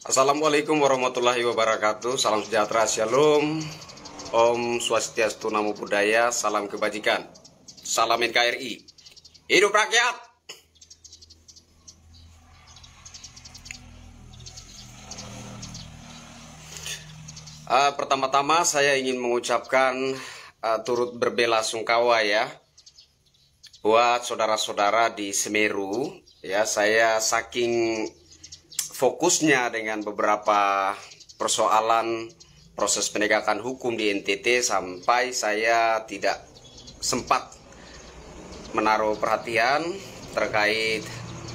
Assalamualaikum warahmatullahi wabarakatuh. Salam sejahtera, shalom. Om Swastiastu, Namo Buddhaya. Salam kebajikan. Salam NKRI. Hidup rakyat. Pertama-tama saya ingin mengucapkan turut berbelasungkawa ya buat saudara-saudara di Semeru. Ya, saya saking fokusnya dengan beberapa persoalan proses penegakan hukum di NTT sampai saya tidak sempat menaruh perhatian terkait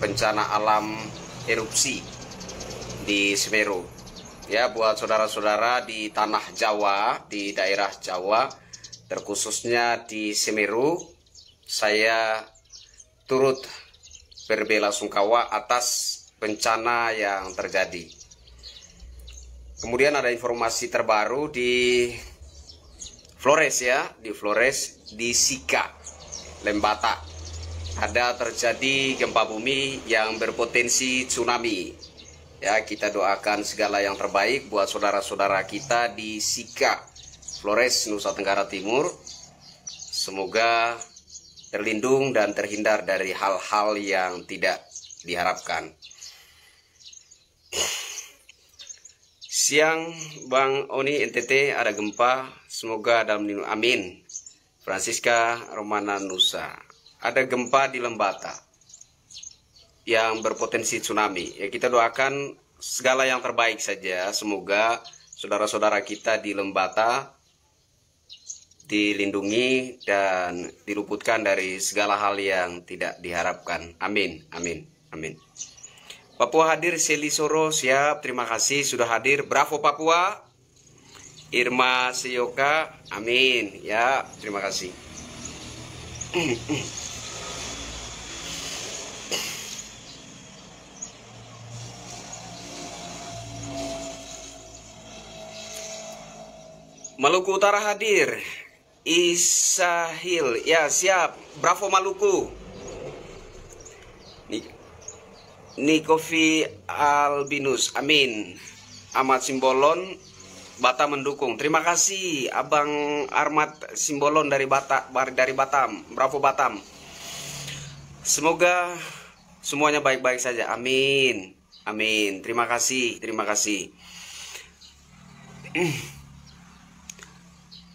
bencana alam erupsi di Semeru. Ya, buat saudara-saudara di tanah Jawa, di daerah Jawa, terkhususnya di Semeru, saya turut berbelasungkawa atas bencana yang terjadi. Kemudian ada informasi terbaru di Flores ya, di Sika, Lembata. Ada terjadi gempa bumi yang berpotensi tsunami. Ya, kita doakan segala yang terbaik buat saudara-saudara kita di Sika, Flores, Nusa Tenggara Timur. Semoga terlindung dan terhindar dari hal-hal yang tidak diharapkan. Siang Bang Oni NTT ada gempa, semoga dalam lindung, amin. Francisca Romana Nusa, ada gempa di Lembata yang berpotensi tsunami. Ya, kita doakan segala yang terbaik saja. Semoga saudara-saudara kita di Lembata dilindungi dan diluputkan dari segala hal yang tidak diharapkan. Amin, amin, amin. Papua hadir, Seli Soro siap, terima kasih sudah hadir. Bravo Papua. Irma Seyoka, amin. Ya, terima kasih. Maluku Utara hadir. Isahil, ya siap. Bravo Maluku. Nikovi Albinus, amin. Ahmad Simbolon, Bata mendukung. Terima kasih Abang Ahmad Simbolon dari Batam. Bravo Batam. Semoga semuanya baik-baik saja. Amin. Amin. Terima kasih. Terima kasih.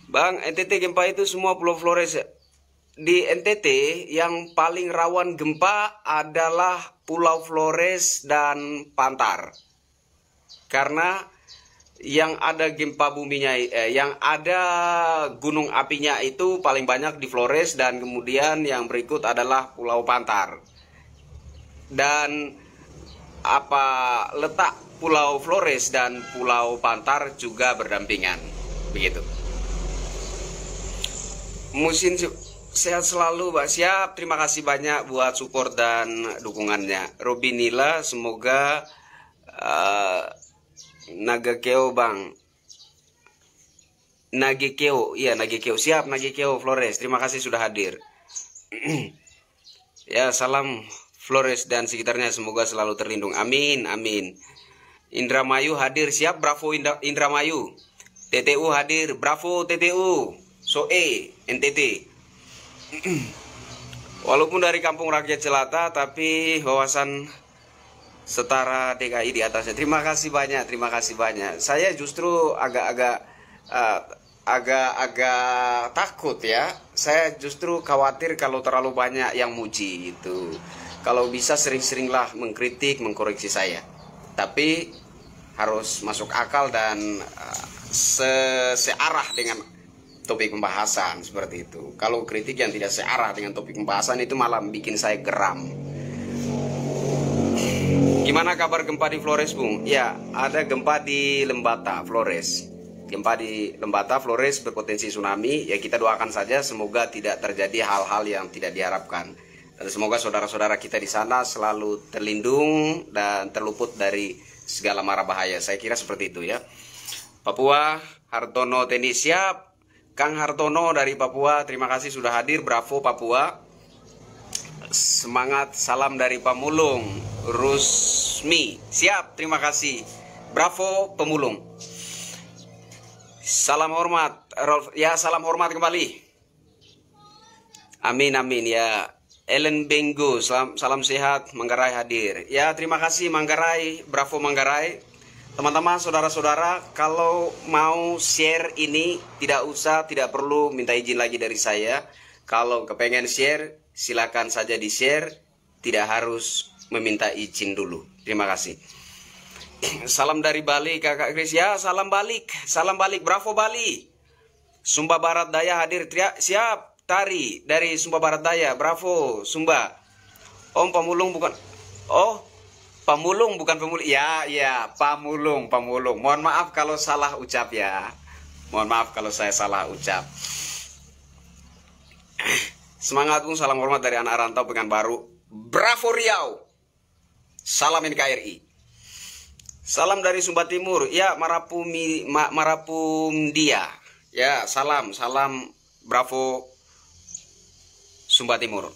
Bang, NTT gempa itu semua Pulau Flores. Di NTT yang paling rawan gempa adalah Pulau Flores dan Pantar. Karena yang ada gempa buminya, yang ada gunung apinya itu paling banyak di Flores, dan kemudian yang berikut adalah Pulau Pantar. Dan letak Pulau Flores dan Pulau Pantar juga berdampingan. Begitu. Musin sehat selalu, Mbak. Siap, terima kasih banyak buat support dan dukungannya. Robinila, semoga Nagakeo Bang. Nagakeo, iya Nagakeo. Siap, Nagakeo Flores. Terima kasih sudah hadir. Ya, salam Flores dan sekitarnya, semoga selalu terlindung. Amin, amin. Indramayu hadir, siap. Bravo Indramayu. TTU hadir, bravo TTU. Soe NTT. Walaupun dari kampung rakyat jelata, tapi wawasan setara DKI di atasnya. Terima kasih banyak, terima kasih banyak. Saya justru agak-agak takut ya. Saya justru khawatir kalau terlalu banyak yang muji gitu. Kalau bisa sering-seringlah mengkritik, mengkoreksi saya. Tapi harus masuk akal dan searah dengan topik pembahasan seperti itu. Kalau kritik yang tidak searah dengan topik pembahasan itu malah bikin saya geram. Gimana kabar gempa di Flores, Bung? Ya, ada gempa di Lembata, Flores. Gempa di Lembata, Flores berpotensi tsunami. Ya, kita doakan saja semoga tidak terjadi hal-hal yang tidak diharapkan. Dan semoga saudara-saudara kita di sana selalu terlindung dan terluput dari segala mara bahaya. Saya kira seperti itu ya. Papua, Hartono Tenis siap. Kang Hartono dari Papua, terima kasih sudah hadir. Bravo Papua. Semangat, salam dari Pamulung. Rusmi, siap, terima kasih. Bravo Pemulung. Salam hormat, Rolf. Ya, salam hormat kembali. Amin, amin ya. Ellen Benggo, salam sehat, Manggarai hadir. Ya, terima kasih Manggarai, Bravo Manggarai. Teman-teman, saudara-saudara, kalau mau share ini tidak perlu minta izin lagi dari saya. Kalau kepengen share, silakan saja di-share, tidak harus meminta izin dulu. Terima kasih. Salam dari Bali, Kakak Kris. Ya, salam balik, Bravo Bali. Sumba Barat Daya hadir, siap. Tari dari Sumba Barat Daya, Bravo Sumba. Om Pamulung bukan, oh Pamulung bukan Pemulung. Ya, ya, Pamulung. Mohon maaf kalau salah ucap ya. Mohon maaf kalau saya salah ucap. Semangat Bung, salam hormat dari anak rantau Pekanbaru. Bravo Riau. Salam NKRI. Salam dari Sumba Timur. Ya, Marapumdia. Ya, salam Bravo Sumba Timur.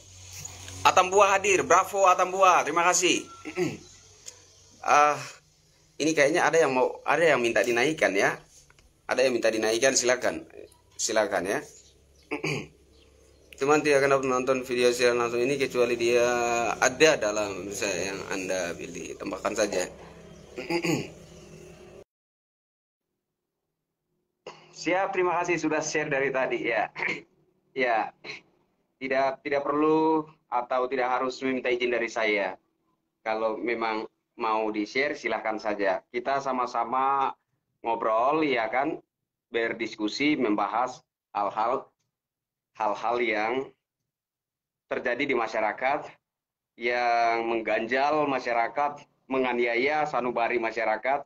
Atambua hadir, Bravo Atambua. Terima kasih. Ini kayaknya ada yang minta dinaikkan ya. Ada yang minta dinaikkan, silakan ya. Teman tidak akan menonton video siaran langsung ini kecuali dia ada dalam saya yang Anda pilih. Tambahkan saja. Siap, terima kasih sudah share dari tadi ya. Ya, tidak perlu atau tidak harus meminta izin dari saya. Kalau memang mau di-share silahkan saja. Kita sama-sama ngobrol ya kan, berdiskusi, membahas hal-hal yang terjadi di masyarakat, yang mengganjal masyarakat, menganiaya sanubari masyarakat,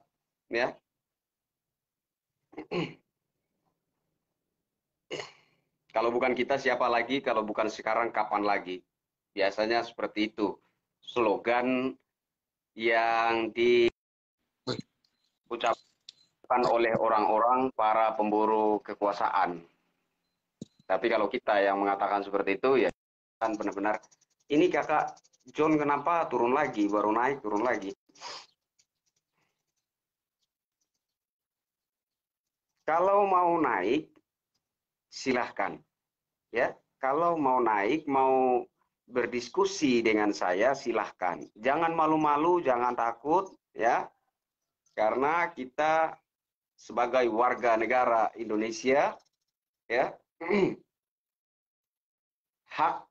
ya. Kalau bukan kita siapa lagi, kalau bukan sekarang kapan lagi? Biasanya seperti itu. Slogan yang diucapkan oleh orang-orang para pemburu kekuasaan. Tapi kalau kita yang mengatakan seperti itu, ya kan benar-benar, ini kakak John kenapa turun lagi, baru naik, turun lagi. Kalau mau naik, silahkan. Ya, kalau mau naik, mau berdiskusi dengan saya, silahkan. Jangan malu-malu, jangan takut, ya. Karena kita sebagai warga negara Indonesia, ya, hak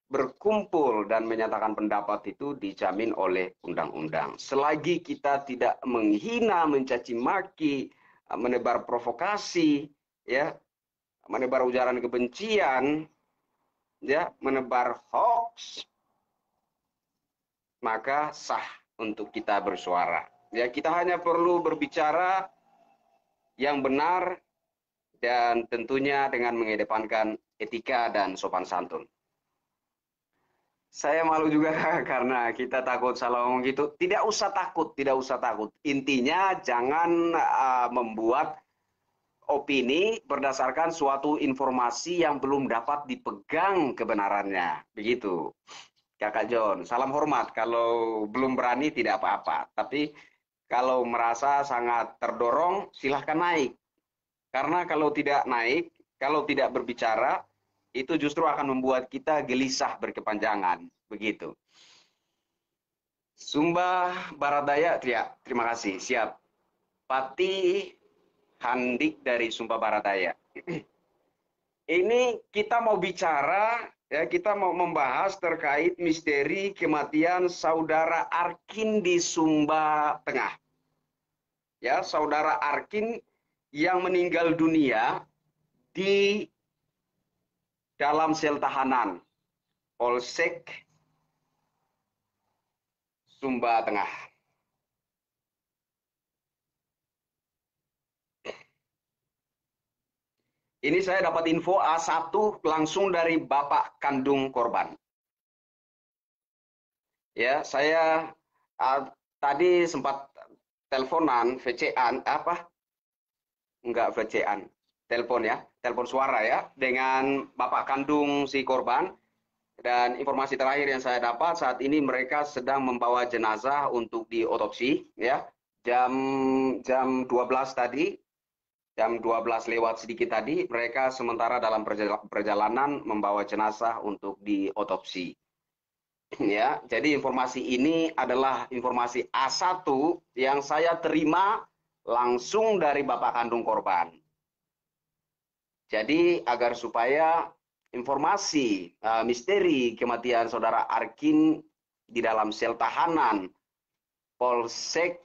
berkumpul dan menyatakan pendapat itu dijamin oleh undang-undang. Selagi kita tidak menghina, mencaci maki, menebar provokasi, ya, menebar ujaran kebencian, ya, menebar hoax, maka sah untuk kita bersuara. Ya, kita hanya perlu berbicara yang benar dan tentunya dengan mengedepankan etika dan sopan santun. Saya malu juga karena kita takut salah ngomong gitu. Tidak usah takut. Intinya jangan membuat opini berdasarkan suatu informasi yang belum dapat dipegang kebenarannya. Begitu. Kakak John, salam hormat. Kalau belum berani tidak apa-apa. Tapi kalau merasa sangat terdorong, silahkan naik. Karena kalau tidak naik, kalau tidak berbicara, itu justru akan membuat kita gelisah berkepanjangan. Begitu. Sumba Barat Daya, terima kasih. Siap. Pati Handik dari Sumba Barat Daya. Ini kita mau bicara, ya, kita mau membahas terkait misteri kematian saudara Arkin di Sumba Tengah. Ya, saudara Arkin yang meninggal dunia di dalam sel tahanan Polsek Sumba Tengah. Ini saya dapat info A1 langsung dari bapak kandung korban. Ya, saya tadi sempat teleponan, VC-an, enggak VC-an, telepon ya, telepon suara ya, dengan bapak kandung si korban. Dan informasi terakhir yang saya dapat saat ini mereka sedang membawa jenazah untuk diotopsi ya, jam jam 12 tadi, jam 12 lewat sedikit tadi, mereka sementara dalam perjalanan membawa jenazah untuk diotopsi. Ya, jadi informasi ini adalah informasi A1 yang saya terima langsung dari bapak kandung korban. Jadi agar supaya informasi misteri kematian saudara Arkin di dalam sel tahanan Polsek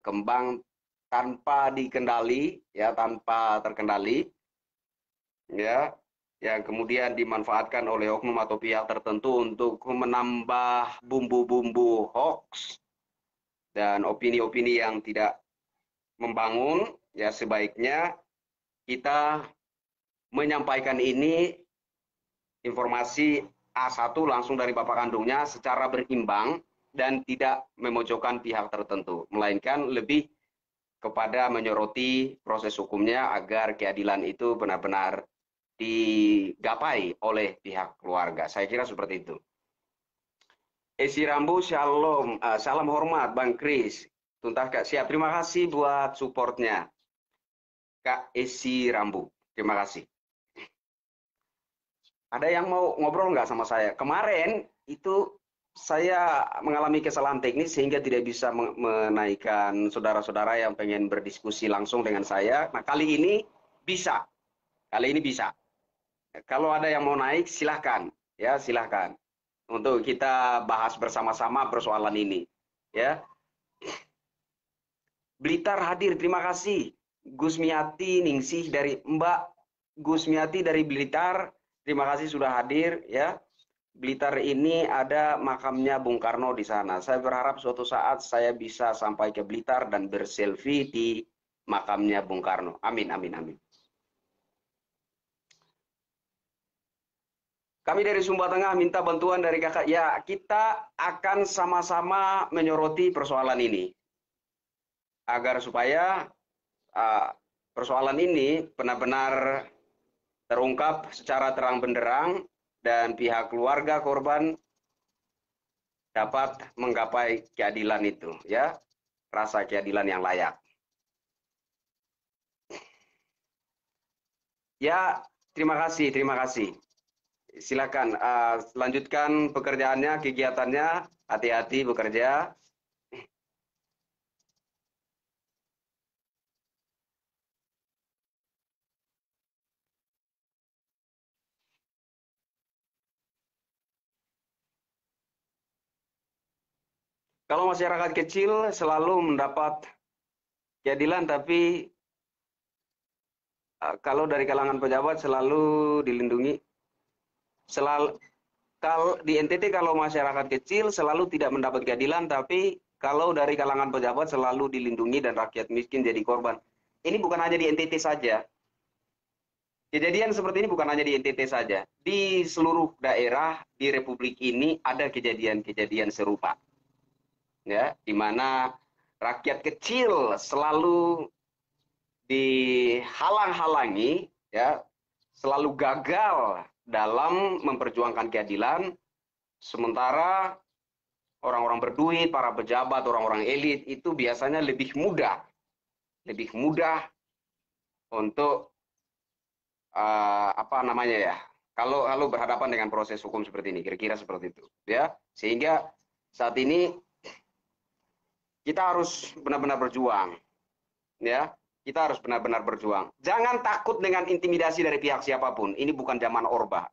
Kembang tanpa dikendali, ya, tanpa terkendali, ya, yang kemudian dimanfaatkan oleh oknum atau pihak tertentu untuk menambah bumbu-bumbu hoax dan opini-opini yang tidak membangun, ya, sebaiknya kita menyampaikan ini informasi A1 langsung dari bapak kandungnya secara berimbang dan tidak memojokkan pihak tertentu, melainkan lebih kepada menyoroti proses hukumnya agar keadilan itu benar-benar digapai oleh pihak keluarga. Saya kira seperti itu. Esi Rambu, shalom, salam hormat Bang Kris. Tuntas Kak, siap. Terima kasih buat supportnya, Kak Esi Rambu. Terima kasih. Ada yang mau ngobrol nggak sama saya? Kemarin itu saya mengalami kesalahan teknis sehingga tidak bisa menaikkan saudara-saudara yang pengen berdiskusi langsung dengan saya. Nah, kali ini bisa. Kali ini bisa. Kalau ada yang mau naik, silahkan. Ya, silahkan. Untuk kita bahas bersama-sama persoalan ini. Ya. Blitar hadir, terima kasih. Gusmiati Ningsih dari Mbak Gusmiati dari Blitar, terima kasih sudah hadir, ya. Blitar ini ada makamnya Bung Karno di sana. Saya berharap suatu saat saya bisa sampai ke Blitar dan berselfie di makamnya Bung Karno. Amin, amin, amin. Kami dari Sumba Tengah minta bantuan dari kakak. Ya, kita akan sama-sama menyoroti persoalan ini. Agar supaya persoalan ini benar-benar terungkap secara terang benderang dan pihak keluarga korban dapat menggapai keadilan itu, ya, rasa keadilan yang layak. Ya, terima kasih, terima kasih. Silakan lanjutkan pekerjaannya, kegiatannya, hati-hati bekerja. Kalau masyarakat kecil selalu mendapat keadilan, tapi kalau dari kalangan pejabat selalu dilindungi. Selalu kalau di NTT kalau masyarakat kecil selalu tidak mendapat keadilan, tapi kalau dari kalangan pejabat selalu dilindungi dan rakyat miskin jadi korban. Ini bukan hanya di NTT saja. Kejadian seperti ini bukan hanya di NTT saja. Di seluruh daerah di Republik ini ada kejadian-kejadian serupa. Ya, di mana rakyat kecil selalu dihalang-halangi, ya, selalu gagal dalam memperjuangkan keadilan, sementara orang-orang berduit, para pejabat, orang-orang elit itu biasanya lebih mudah untuk apa namanya ya, kalau berhadapan dengan proses hukum seperti ini, kira-kira seperti itu, ya. Sehingga saat ini kita harus benar-benar berjuang, ya. Kita harus benar-benar berjuang. Jangan takut dengan intimidasi dari pihak siapapun. Ini bukan zaman Orba,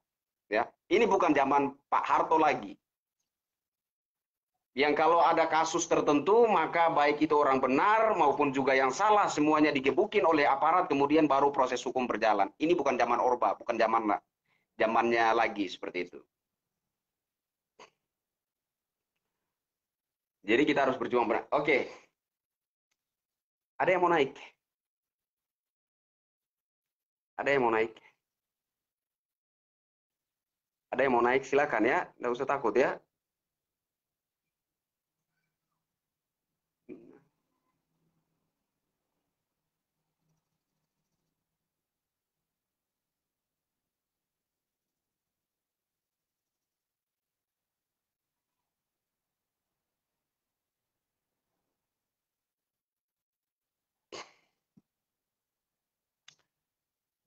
ya. Ini bukan zaman Pak Harto lagi. Yang kalau ada kasus tertentu, maka baik itu orang benar maupun juga yang salah, semuanya digebukin oleh aparat, kemudian baru proses hukum berjalan. Ini bukan zaman Orba, bukan zamannya lagi seperti itu. Jadi kita harus berjuang benar. Oke. Ada yang mau naik? Ada yang mau naik? Ada yang mau naik? Silakan ya, nggak usah takut ya.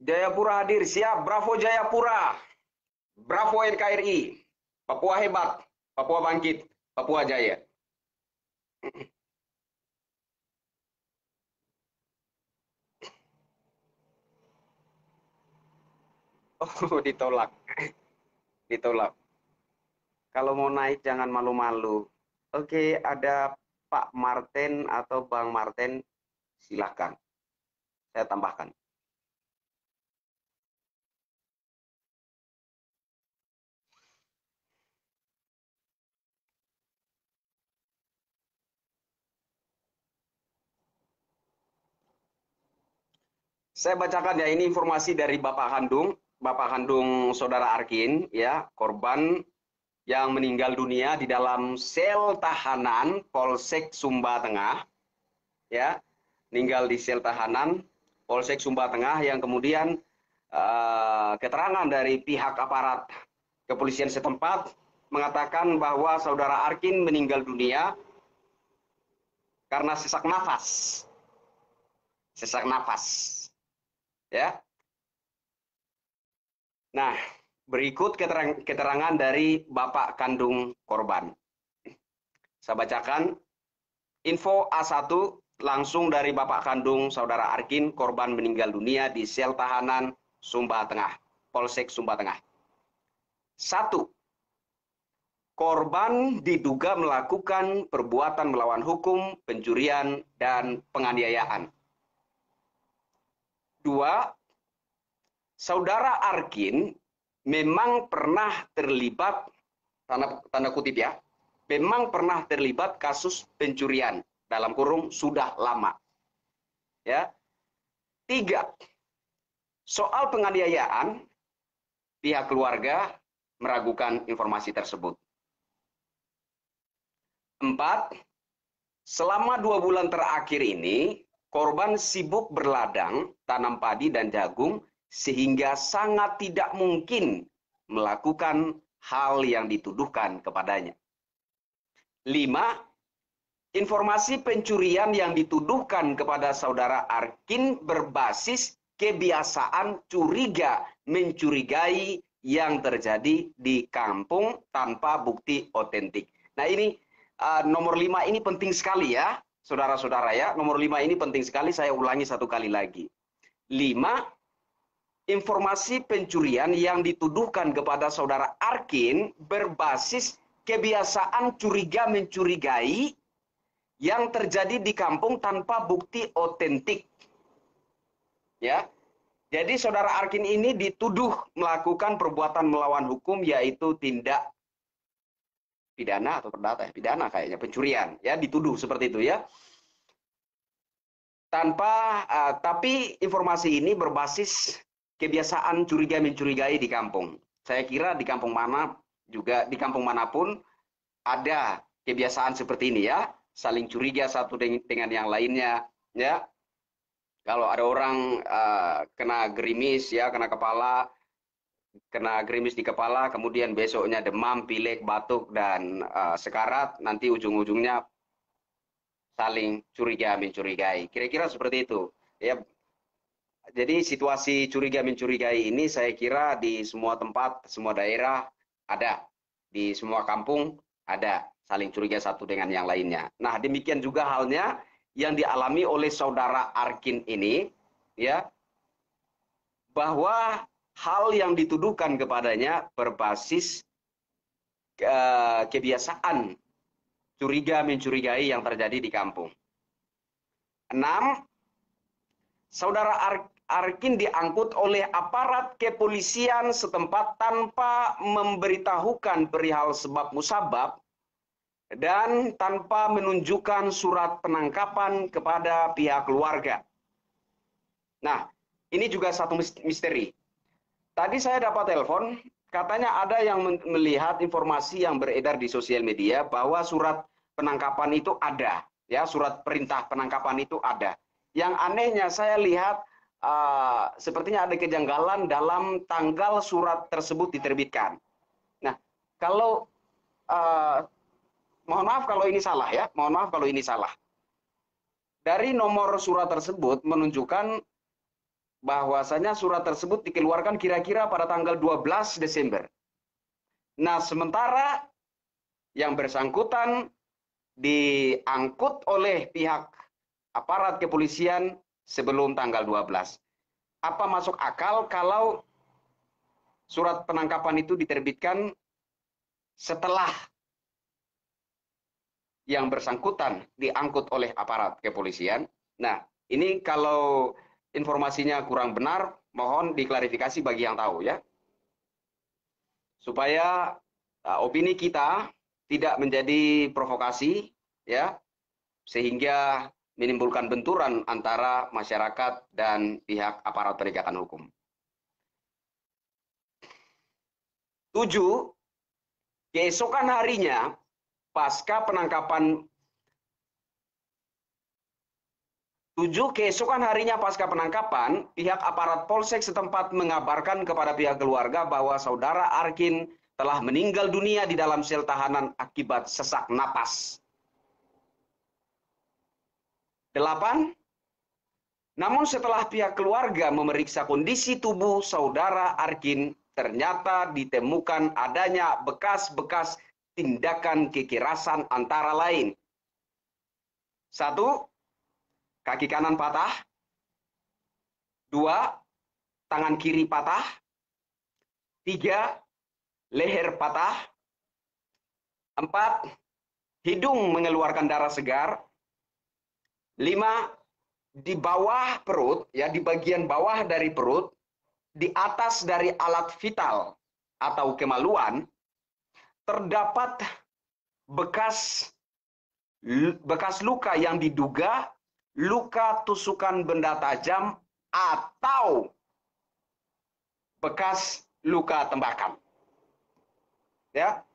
Jayapura hadir, siap. Bravo Jayapura. Bravo NKRI. Papua hebat. Papua bangkit. Papua jaya. Oh, ditolak. Ditolak. Kalau mau naik jangan malu-malu. Oke, ada Pak Martin atau Bang Martin, silakan. Saya tambahkan. Saya bacakan ya, ini informasi dari Bapak kandung Saudara Arkin, ya, korban yang meninggal dunia di dalam sel tahanan Polsek Sumba Tengah, ya, meninggal di sel tahanan Polsek Sumba Tengah yang kemudian keterangan dari pihak aparat kepolisian setempat mengatakan bahwa Saudara Arkin meninggal dunia karena sesak nafas. Sesak nafas. Ya. Nah, berikut keterangan dari Bapak kandung korban. Saya bacakan. Info A1 langsung dari Bapak kandung Saudara Arkin, korban meninggal dunia di sel tahanan Sumba Tengah, Polsek Sumba Tengah. 1. Korban diduga melakukan perbuatan melawan hukum, pencurian, dan penganiayaan. 2. Saudara Arkin memang pernah terlibat, tanda kutip ya, memang pernah terlibat kasus pencurian, dalam kurung sudah lama. Ya. 3. Soal penganiayaan, pihak keluarga meragukan informasi tersebut. 4. Selama 2 bulan terakhir ini, korban sibuk berladang, tanam padi dan jagung, sehingga sangat tidak mungkin melakukan hal yang dituduhkan kepadanya. 5. Informasi pencurian yang dituduhkan kepada Saudara Arkin berbasis kebiasaan curiga mencurigai yang terjadi di kampung tanpa bukti otentik. Nah, ini nomor 5 ini penting sekali ya, saudara-saudara ya. Nomor 5 ini penting sekali, saya ulangi satu kali lagi. 5. Informasi pencurian yang dituduhkan kepada Saudara Arkin berbasis kebiasaan curiga mencurigai yang terjadi di kampung tanpa bukti otentik. Ya. Jadi Saudara Arkin ini dituduh melakukan perbuatan melawan hukum, yaitu tindak pidana atau perdata ya, pidana kayaknya, pencurian, ya, dituduh seperti itu ya. Tapi informasi ini berbasis kebiasaan curiga mencurigai di kampung. Saya kira di kampung mana juga, di kampung manapun ada kebiasaan seperti ini ya, saling curiga satu dengan yang lainnya ya. Kalau ada orang kena gerimis ya, kena gerimis di kepala, kemudian besoknya demam, pilek, batuk, dan sekarat, nanti ujung-ujungnya saling curiga mencurigai. Kira-kira seperti itu. Ya. Jadi situasi curiga mencurigai ini saya kira di semua tempat, semua daerah ada. Di semua kampung ada, saling curiga satu dengan yang lainnya. Nah, demikian juga halnya yang dialami oleh Saudara Arkin ini, ya, bahwa hal yang dituduhkan kepadanya berbasis kebiasaan curiga mencurigai yang terjadi di kampung. 6. Saudara Arkin diangkut oleh aparat kepolisian setempat tanpa memberitahukan perihal sebab musabab dan tanpa menunjukkan surat penangkapan kepada pihak keluarga. Nah, ini juga satu misteri. Tadi saya dapat telepon, katanya ada yang melihat informasi yang beredar di sosial media bahwa surat penangkapan itu ada, ya, surat perintah penangkapan itu ada. Yang anehnya saya lihat sepertinya ada kejanggalan dalam tanggal surat tersebut diterbitkan. Nah, kalau mohon maaf kalau ini salah ya, mohon maaf kalau ini salah. Dari nomor surat tersebut menunjukkan bahwasanya surat tersebut dikeluarkan kira-kira pada tanggal 12 Desember. Nah, sementara yang bersangkutan diangkut oleh pihak aparat kepolisian sebelum tanggal 12. Apa masuk akal kalau surat penangkapan itu diterbitkan setelah yang bersangkutan diangkut oleh aparat kepolisian? Nah, ini kalau informasinya kurang benar, mohon diklarifikasi bagi yang tahu ya. Supaya opini kita tidak menjadi provokasi ya, sehingga menimbulkan benturan antara masyarakat dan pihak aparat penegakan hukum. 7. Keesokan harinya pasca penangkapan pihak aparat Polsek setempat mengabarkan kepada pihak keluarga bahwa saudara Arkin telah meninggal dunia di dalam sel tahanan akibat sesak napas. 8. Namun setelah pihak keluarga memeriksa kondisi tubuh saudara Arkin, ternyata ditemukan adanya bekas-bekas tindakan kekerasan antara lain. 1. Kaki kanan patah. 2. Tangan kiri patah. 3. Leher patah. 4. Hidung mengeluarkan darah segar. 5. Di bawah perut, ya di bagian bawah dari perut, di atas dari alat vital atau kemaluan, terdapat bekas luka yang diduga luka tusukan benda tajam atau bekas luka tembakan. Ya.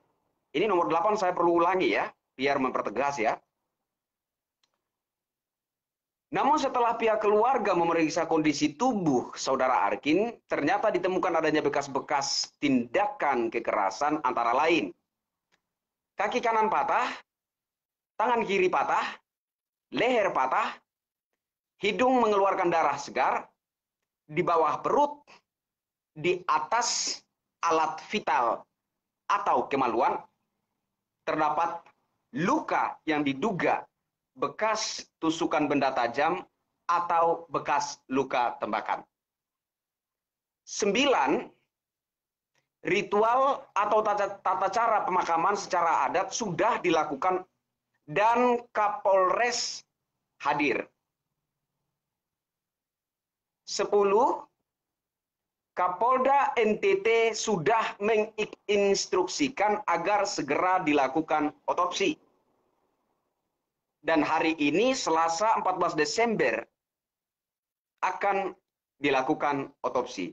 Ini nomor 8 saya perlu ulangi ya, biar mempertegas ya. Namun setelah pihak keluarga memeriksa kondisi tubuh saudara Arkin, ternyata ditemukan adanya bekas-bekas tindakan kekerasan antara lain. Kaki kanan patah, tangan kiri patah, leher patah, hidung mengeluarkan darah segar, di bawah perut, di atas alat vital atau kemaluan, terdapat luka yang diduga bekas tusukan benda tajam atau bekas luka tembakan. 9. Ritual atau tata cara pemakaman secara adat sudah dilakukan dan Kapolres hadir. 10. Kapolda NTT sudah menginstruksikan agar segera dilakukan otopsi. Dan hari ini Selasa 14 Desember akan dilakukan otopsi.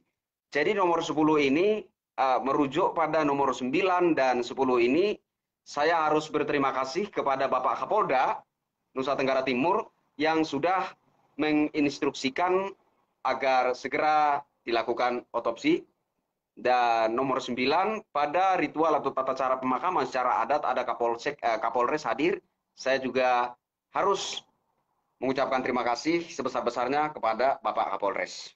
Jadi nomor 10 ini merujuk pada nomor 9 dan 10 ini, saya harus berterima kasih kepada Bapak Kapolda Nusa Tenggara Timur yang sudah menginstruksikan agar segera dilakukan otopsi. Dan nomor 9, pada ritual atau tata cara pemakaman secara adat ada Kapolres hadir. Saya juga harus mengucapkan terima kasih sebesar-besarnya kepada Bapak Kapolres.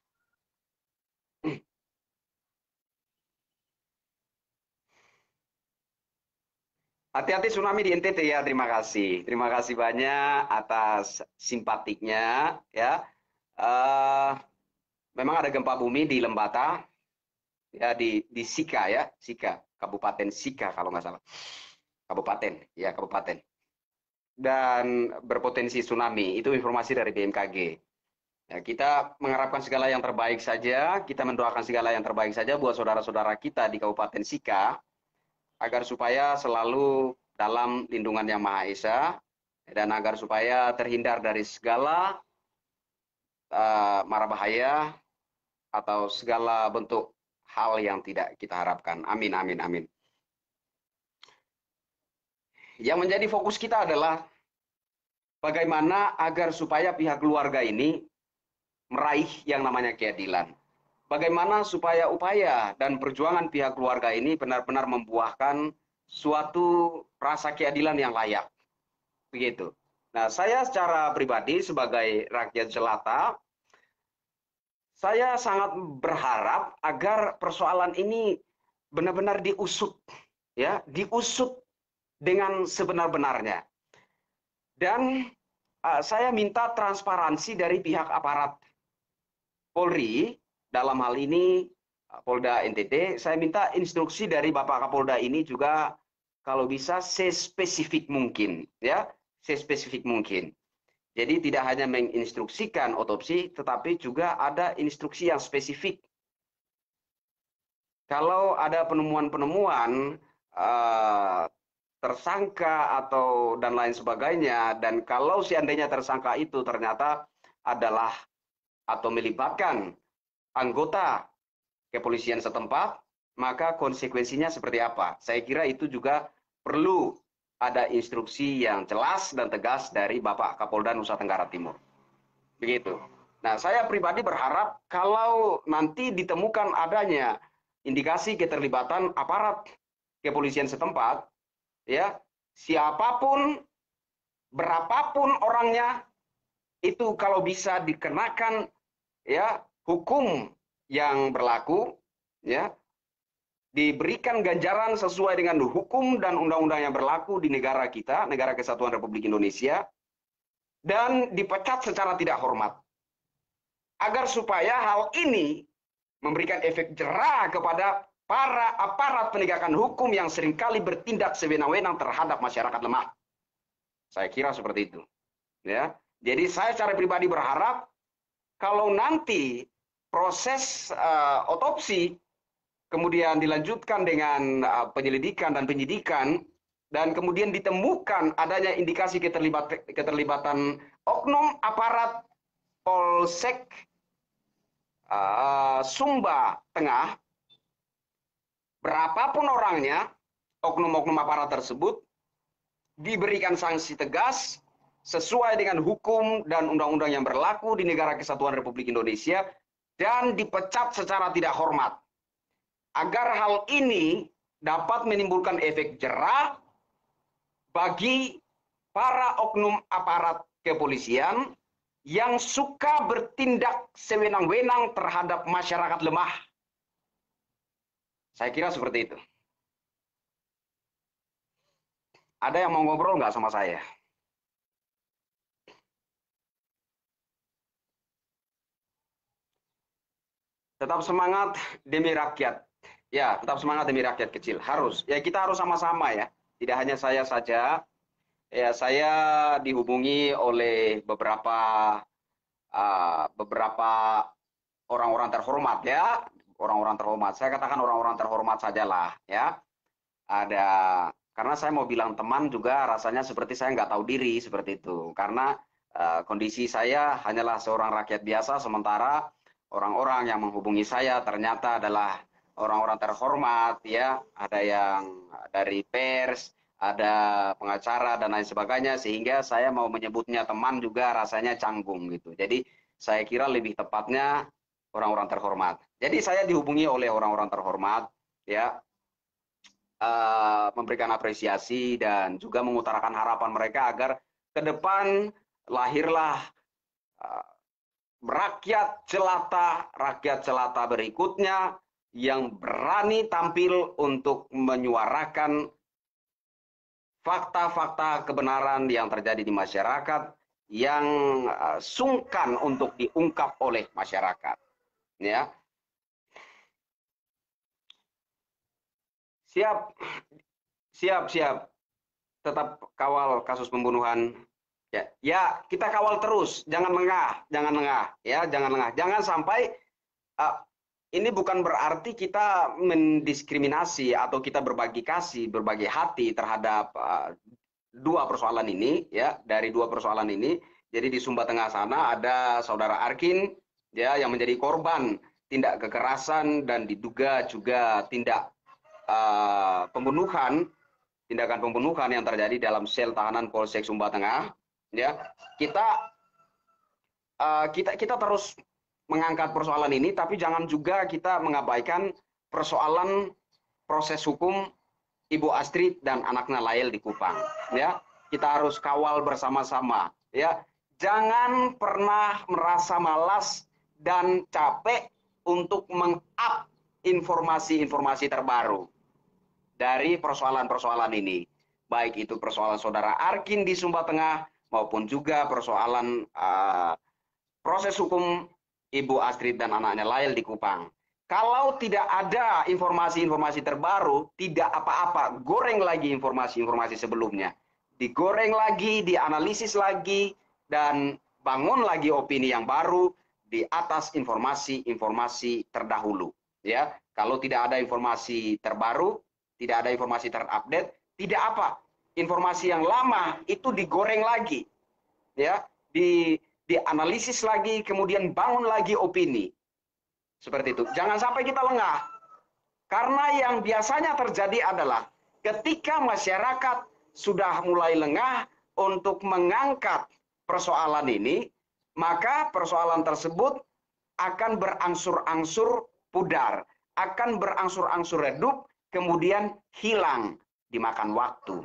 Hati-hati tsunami di NTT ya, terima kasih. Terima kasih banyak atas simpatiknya ya. Memang ada gempa bumi di Lembata, ya di Sika ya, Sika, Kabupaten Sika kalau nggak salah. Kabupaten, ya kabupaten. Dan berpotensi tsunami, itu informasi dari BMKG. Ya, kita mengharapkan segala yang terbaik saja, kita mendoakan segala yang terbaik saja buat saudara-saudara kita di Kabupaten Sika, agar supaya selalu dalam lindungan Yang Maha Esa, dan agar supaya terhindar dari segala mara bahaya atau segala bentuk hal yang tidak kita harapkan. Amin, amin, amin. Yang menjadi fokus kita adalah bagaimana agar supaya pihak keluarga ini meraih yang namanya keadilan. Bagaimana supaya upaya dan perjuangan pihak keluarga ini benar-benar membuahkan suatu rasa keadilan yang layak. Begitu. Nah, saya secara pribadi sebagai rakyat jelata, saya sangat berharap agar persoalan ini benar-benar diusut, ya, diusut dengan sebenar-benarnya. Dan saya minta transparansi dari pihak aparat Polri, dalam hal ini Polda NTT. Saya minta instruksi dari Bapak Kapolda ini juga kalau bisa sespesifik mungkin, ya, sespesifik mungkin. Jadi tidak hanya menginstruksikan otopsi, tetapi juga ada instruksi yang spesifik. Kalau ada penemuan-penemuan tersangka atau dan lain sebagainya, dan kalau seandainya tersangka itu ternyata adalah atau melibatkan anggota kepolisian setempat, maka konsekuensinya seperti apa? Saya kira itu juga perlu ada instruksi yang jelas dan tegas dari Bapak Kapolda Nusa Tenggara Timur. Begitu. Nah, saya pribadi berharap kalau nanti ditemukan adanya indikasi keterlibatan aparat kepolisian setempat, ya, siapapun, berapapun orangnya, itu kalau bisa dikenakan, ya, hukum yang berlaku, ya, diberikan ganjaran sesuai dengan hukum dan undang-undang yang berlaku di negara kita, Negara Kesatuan Republik Indonesia, dan dipecat secara tidak hormat. Agar supaya hal ini memberikan efek jera kepada para aparat penegakan hukum yang seringkali bertindak sewenang-wenang terhadap masyarakat lemah. Saya kira seperti itu. Ya. Jadi saya secara pribadi berharap kalau nanti proses otopsi kemudian dilanjutkan dengan penyelidikan dan penyidikan, dan kemudian ditemukan adanya indikasi keterlibatan oknum aparat Polsek Sumba Tengah, berapapun orangnya, oknum-oknum aparat tersebut diberikan sanksi tegas sesuai dengan hukum dan undang-undang yang berlaku di Negara Kesatuan Republik Indonesia, dan dipecat secara tidak hormat. Agar hal ini dapat menimbulkan efek jera bagi para oknum aparat kepolisian yang suka bertindak sewenang-wenang terhadap masyarakat lemah. Saya kira seperti itu. Ada yang mau ngobrol nggak sama saya? Tetap semangat demi rakyat. Ya, tetap semangat demi rakyat kecil. Harus. Ya, kita harus sama-sama ya. Tidak hanya saya saja. Ya, saya dihubungi oleh beberapa orang-orang terhormat ya. Orang-orang terhormat. Saya katakan orang-orang terhormat sajalah ya. Ada, karena saya mau bilang teman juga rasanya seperti saya nggak tahu diri seperti itu. Karena kondisi saya hanyalah seorang rakyat biasa, sementara orang-orang yang menghubungi saya ternyata adalah orang-orang terhormat ya, ada yang dari pers, ada pengacara dan lain sebagainya, sehingga saya mau menyebutnya teman juga rasanya canggung gitu. Jadi saya kira lebih tepatnya orang-orang terhormat. Jadi saya dihubungi oleh orang-orang terhormat ya, memberikan apresiasi dan juga mengutarakan harapan mereka agar ke depan lahirlah rakyat jelata berikutnya yang berani tampil untuk menyuarakan fakta-fakta kebenaran yang terjadi di masyarakat, yang sungkan untuk diungkap oleh masyarakat. Ya. Siap. Tetap kawal kasus pembunuhan. Ya, kita kawal terus, jangan lengah, ya, jangan lengah. Jangan sampai ini bukan berarti kita mendiskriminasi atau kita berbagi kasih, berbagi hati terhadap dua persoalan ini, ya, dari dua persoalan ini. Jadi di Sumba Tengah sana ada saudara Arkin, ya, yang menjadi korban tindak kekerasan dan diduga juga tindakan pembunuhan yang terjadi dalam sel tahanan Polsek Sumba Tengah. Ya, kita terus mengangkat persoalan ini, tapi jangan juga kita mengabaikan persoalan proses hukum Ibu Astrid dan anaknya Lael di Kupang. Ya, kita harus kawal bersama-sama. Ya, jangan pernah merasa malas dan capek untuk meng-up informasi-informasi terbaru dari persoalan-persoalan ini. Baik itu persoalan saudara Arkin di Sumba Tengah maupun juga persoalan proses hukum Ibu Astrid dan anaknya Lail di Kupang. Kalau tidak ada informasi-informasi terbaru, tidak apa-apa, goreng lagi informasi-informasi sebelumnya. Digoreng lagi, dianalisis lagi, dan bangun lagi opini yang baru di atas informasi-informasi terdahulu. Ya, kalau tidak ada informasi terbaru, tidak ada informasi terupdate, tidak apa, informasi yang lama itu digoreng lagi, ya, dianalisis lagi, kemudian bangun lagi opini. Seperti itu. Jangan sampai kita lengah. Karena yang biasanya terjadi adalah ketika masyarakat sudah mulai lengah untuk mengangkat persoalan ini, maka persoalan tersebut akan berangsur-angsur pudar, akan berangsur-angsur redup, kemudian hilang dimakan waktu.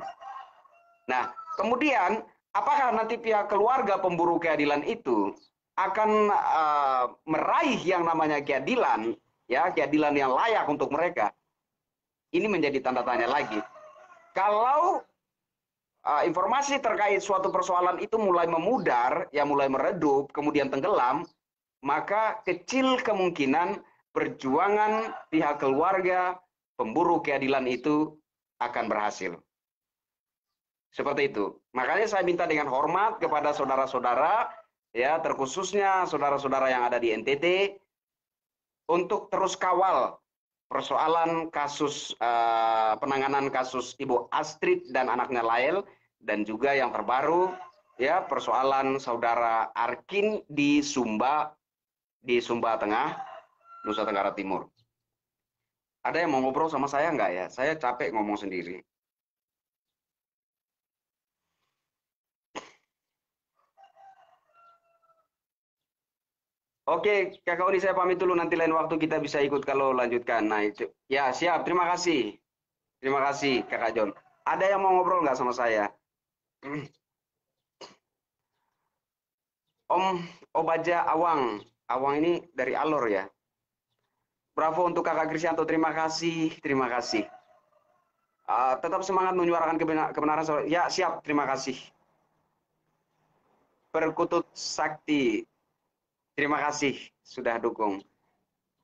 Nah, kemudian apakah nanti pihak keluarga pemburu keadilan itu akan meraih yang namanya keadilan, ya, keadilan yang layak untuk mereka? Ini menjadi tanda tanya lagi. Kalau informasi terkait suatu persoalan itu mulai memudar, ya mulai meredup, kemudian tenggelam, maka kecil kemungkinan perjuangan pihak keluarga pemburu keadilan itu akan berhasil. Seperti itu. Makanya saya minta dengan hormat kepada saudara-saudara, ya, terkhususnya saudara-saudara yang ada di NTT, untuk terus kawal persoalan kasus penanganan kasus Ibu Astrid dan anaknya Lail, dan juga yang terbaru, ya, persoalan saudara Arkin di Sumba Tengah, Nusa Tenggara Timur. Ada yang mau ngobrol sama saya nggak ya? Saya capek ngomong sendiri. Oke, Kakak Uni, saya pamit dulu, nanti lain waktu kita bisa ikut kalau lanjutkan. Nah, itu. Ya, siap. Terima kasih. Terima kasih, Kakak John. Ada yang mau ngobrol nggak sama saya? Om Obaja Awang. Awang ini dari Alor ya. Bravo untuk Kakak Krisyanto. Terima kasih. Terima kasih. Tetap semangat menyuarakan kebenaran. Ya, siap. Terima kasih. Perkutut Sakti. Terima kasih sudah dukung.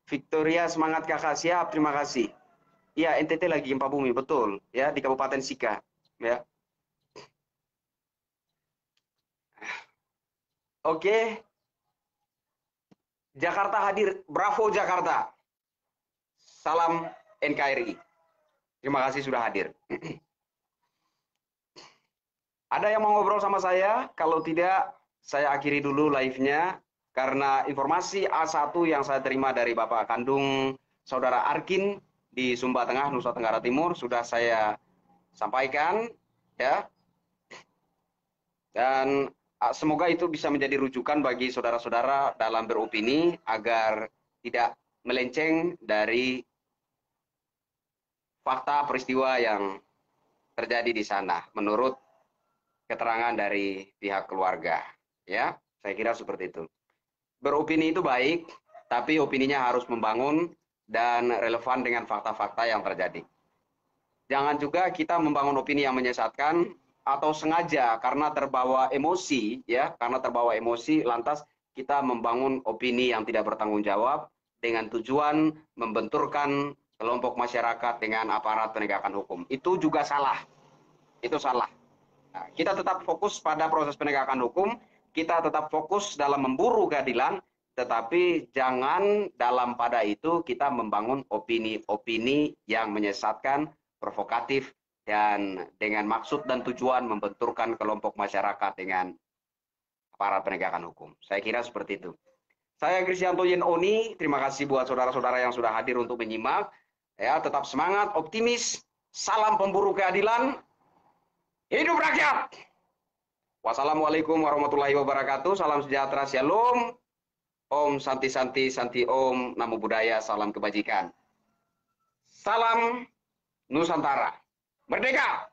Victoria, semangat Kakak, siap, terima kasih. Ya, NTT lagi gempa bumi, betul, ya, di Kabupaten Sika, ya. Oke. Jakarta hadir, bravo Jakarta. Salam NKRI. Terima kasih sudah hadir. Ada yang mau ngobrol sama saya? Kalau tidak, saya akhiri dulu live-nya. Karena informasi A1 yang saya terima dari Bapak kandung Saudara Arkin di Sumba Tengah, Nusa Tenggara Timur, sudah saya sampaikan, ya. Dan semoga itu bisa menjadi rujukan bagi saudara-saudara dalam beropini agar tidak melenceng dari fakta peristiwa yang terjadi di sana menurut keterangan dari pihak keluarga, ya. Saya kira seperti itu. Beropini itu baik, tapi opininya harus membangun dan relevan dengan fakta-fakta yang terjadi. Jangan juga kita membangun opini yang menyesatkan atau sengaja karena terbawa emosi, ya, karena terbawa emosi lantas kita membangun opini yang tidak bertanggung jawab dengan tujuan membenturkan kelompok masyarakat dengan aparat penegakan hukum. Itu juga salah. Itu salah. Nah, kita tetap fokus pada proses penegakan hukum. Kita tetap fokus dalam memburu keadilan, tetapi jangan dalam pada itu kita membangun opini-opini yang menyesatkan, provokatif, dan dengan maksud dan tujuan membenturkan kelompok masyarakat dengan para penegakan hukum. Saya kira seperti itu. Saya Krisyanto Yen Oni, terima kasih buat saudara-saudara yang sudah hadir untuk menyimak. Ya, tetap semangat, optimis, salam pemburu keadilan, hidup rakyat! Wassalamualaikum warahmatullahi wabarakatuh. Salam sejahtera, shalom. Om Santi Santi Santi Om, Namo Buddhaya, salam kebajikan. Salam Nusantara. Merdeka!